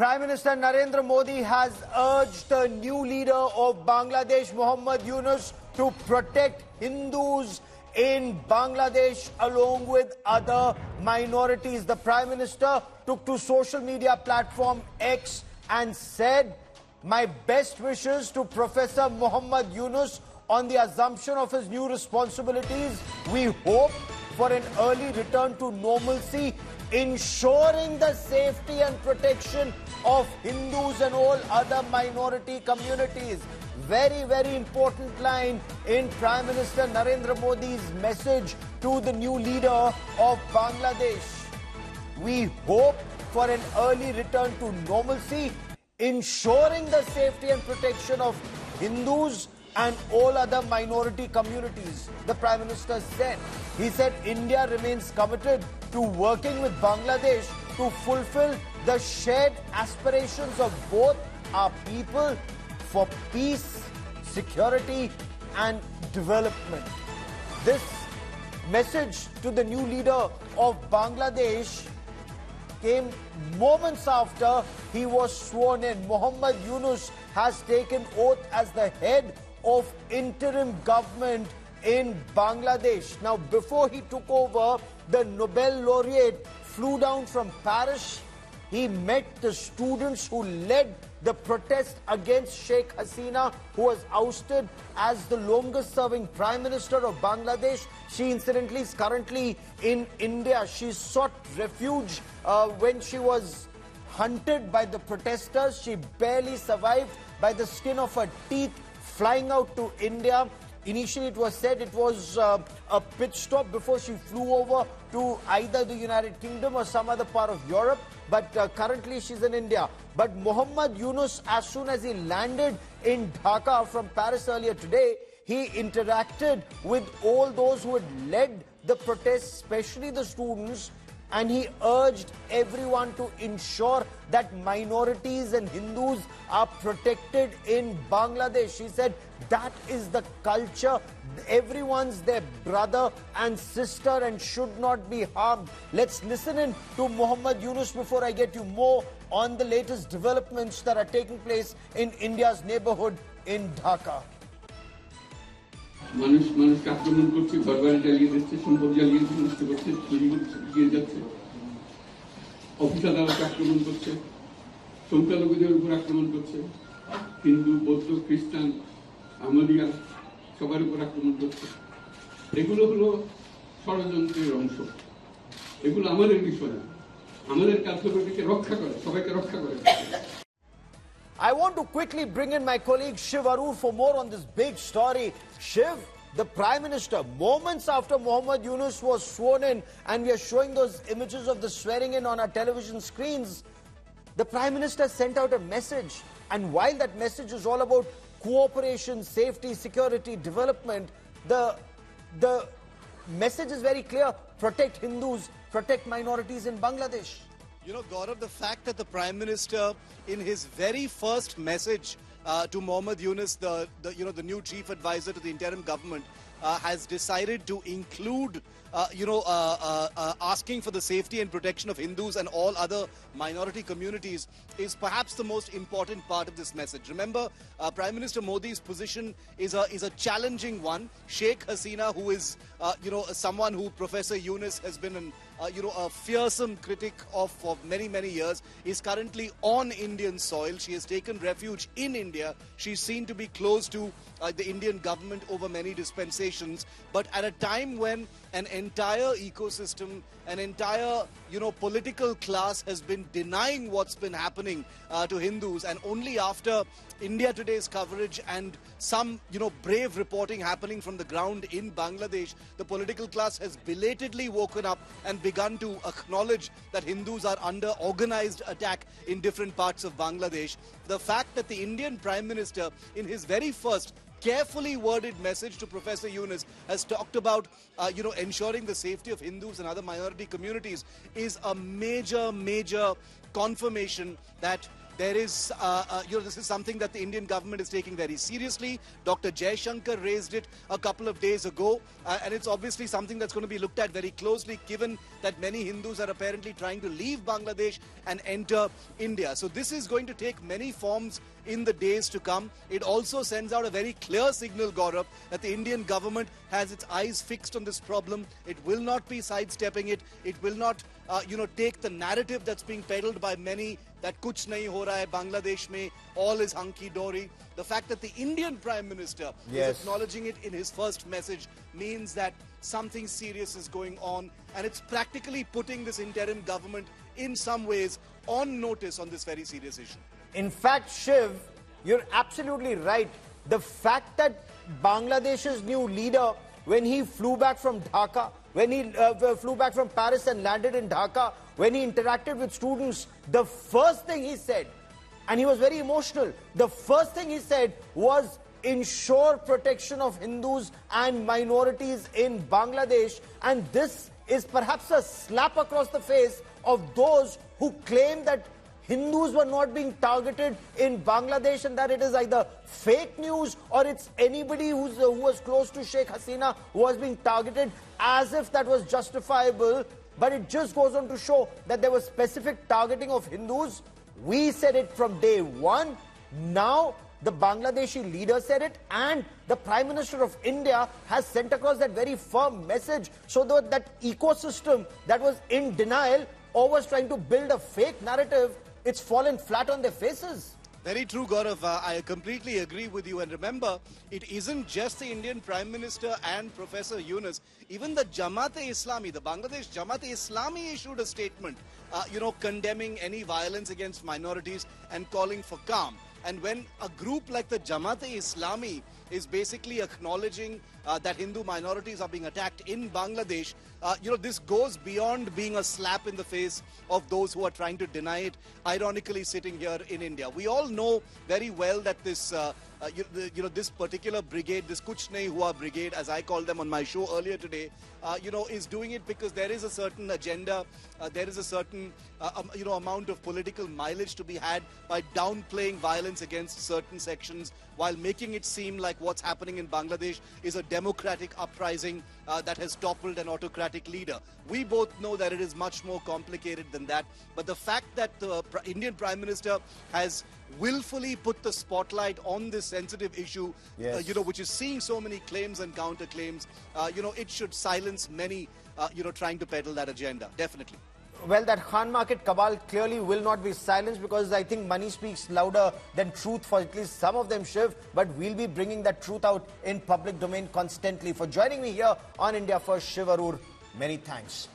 Prime Minister Narendra Modi has urged the new leader of Bangladesh, Muhammad Yunus, to protect Hindus in Bangladesh along with other minorities. The Prime Minister took to social media platform X and said, "My best wishes to Professor Muhammad Yunus on the assumption of his new responsibilities. We hope for an early return to normalcy, ensuring the safety and protection of Hindus and all other minority communities." Very, very important line in Prime Minister Narendra Modi's message to the new leader of Bangladesh. We hope for an early return to normalcy, ensuring the safety and protection of Hindus and all other minority communities, the Prime Minister said. He said India remains committed to working with Bangladesh to fulfill the shared aspirations of both our people for peace, security and development. This message to the new leader of Bangladesh came moments after he was sworn in. Muhammad Yunus has taken oath as the head of interim government in Bangladesh. Now, before he took over, the Nobel laureate flew down from Paris. He met the students who led the protest against Sheikh Hasina, who was ousted as the longest serving Prime Minister of Bangladesh. She incidentally is currently in India. She sought refuge when she was hunted by the protesters. She barely survived by the skin of her teeth, flying out to India. Initially, it was said it was a pit stop before she flew over to either the United Kingdom or some other part of Europe. But currently, she's in India. But Muhammad Yunus, as soon as he landed in Dhaka from Paris earlier today, he interacted with all those who had led the protests, especially the students, and he urged everyone to ensure that minorities and Hindus are protected in Bangladesh. He said that is the culture. Everyone's their brother and sister and should not be harmed. Let's listen in to Muhammad Yunus before I get you more on the latest developments that are taking place in India's neighborhood in Dhaka. মানুষ মানুষকে আক্রমণ করছে, ঘরবাড়ি জ্বালিয়ে দিচ্ছে, সম্পদ জ্বালিয়ে নষ্ট করছে, চুরি গিয়ে যাচ্ছে, অফিস আদালতে আক্রমণ করছে, সংখ্যালঘুদের উপর আক্রমণ করছে, হিন্দু, বৌদ্ধ, খ্রিস্টান, আহমদিয়া সবার উপর আক্রমণ করছে। এগুলো হলো ষড়যন্ত্রের অংশ। এগুলো আমাদের বিষয় না, আমাদের কার্যকরীকে রক্ষা করে, সবাইকে রক্ষা করে। I want to quickly bring in my colleague Shiv Arur for more on this big story. Shiv, the Prime Minister, moments after Muhammad Yunus was sworn in, and we are showing those images of the swearing in on our television screens, the Prime Minister sent out a message. And while that message is all about cooperation, safety, security, development, the message is very clear: protect Hindus, protect minorities in Bangladesh. You know, Gaurav, the fact that the Prime Minister, in his very first message to Muhammad Yunus, the new chief advisor to the interim government, has decided to include, asking for the safety and protection of Hindus and all other minority communities is perhaps the most important part of this message. Remember, Prime Minister Modi's position is a challenging one. Sheikh Hasina, who is, someone who Professor Yunus has been a fearsome critic of for many, many years, is currently on Indian soil. She has taken refuge in India. She's seen to be close to the Indian government over many dispensations. But at a time when an entire ecosystem, an entire, political class has been denying what's been happening to Hindus, and only after India Today's coverage and some, brave reporting happening from the ground in Bangladesh, the political class has belatedly woken up and begun to acknowledge that Hindus are under organized attack in different parts of Bangladesh. The fact that the Indian Prime Minister, in his very first carefully worded message to Professor Yunus, has talked about, ensuring the safety of Hindus and other minority communities, is a major, major confirmation that There is, this is something that the Indian government is taking very seriously. Dr. Jaishankar raised it a couple of days ago, and it's obviously something that's going to be looked at very closely, given that many Hindus are apparently trying to leave Bangladesh and enter India. So this is going to take many forms in the days to come. It also sends out a very clear signal, Gaurav, that the Indian government has its eyes fixed on this problem. It will not be sidestepping it. It will not, take the narrative that's being peddled by many that kuch nahi ho raha hai Bangladesh mein, all is hunky-dory. The fact that the Indian Prime Minister is acknowledging it in his first message means that something serious is going on, and it's practically putting this interim government in some ways on notice on this very serious issue. In fact, Shiv, you're absolutely right. The fact that Bangladesh's new leader, when he flew back from Dhaka, when he flew back from Paris and landed in Dhaka, when he interacted with students, the first thing he said, and he was very emotional, the first thing he said was ensure protection of Hindus and minorities in Bangladesh. And this is perhaps a slap across the face of those who claim that Hindus were not being targeted in Bangladesh and that it is either fake news or it's anybody who was close to Sheikh Hasina who was being targeted, as if that was justifiable. But it just goes on to show that there was specific targeting of Hindus. We said it from day one. Now the Bangladeshi leader said it, and the Prime Minister of India has sent across that very firm message, so that ecosystem that was in denial or was trying to build a fake narrative, it's fallen flat on their faces. Very true, Gaurav. I completely agree with you. And remember, it isn't just the Indian Prime Minister and Professor Yunus. Even the Jamaat-e-Islami, the Bangladesh Jamaat-e-Islami issued a statement, condemning any violence against minorities and calling for calm. And when a group like the Jamaat-e-Islami is basically acknowledging that Hindu minorities are being attacked in Bangladesh, this goes beyond being a slap in the face of those who are trying to deny it, ironically sitting here in India. We all know very well that this this particular brigade, this Kuch Nahi Hua brigade, as I called them on my show earlier today, is doing it because there is a certain agenda, there is a certain, amount of political mileage to be had by downplaying violence against certain sections while making it seem like what's happening in Bangladesh is a democratic uprising that has toppled an autocratic leader. We both know that it is much more complicated than that, but the fact that the Indian Prime Minister has willfully put the spotlight on this sensitive issue, which is seeing so many claims and counterclaims, it should silence many, trying to peddle that agenda, definitely. Well, that Khan Market cabal clearly will not be silenced, because I think money speaks louder than truth for at least some of them, Shiv. But we'll be bringing that truth out in public domain constantly. For joining me here on India First, Shiv Arur, many thanks.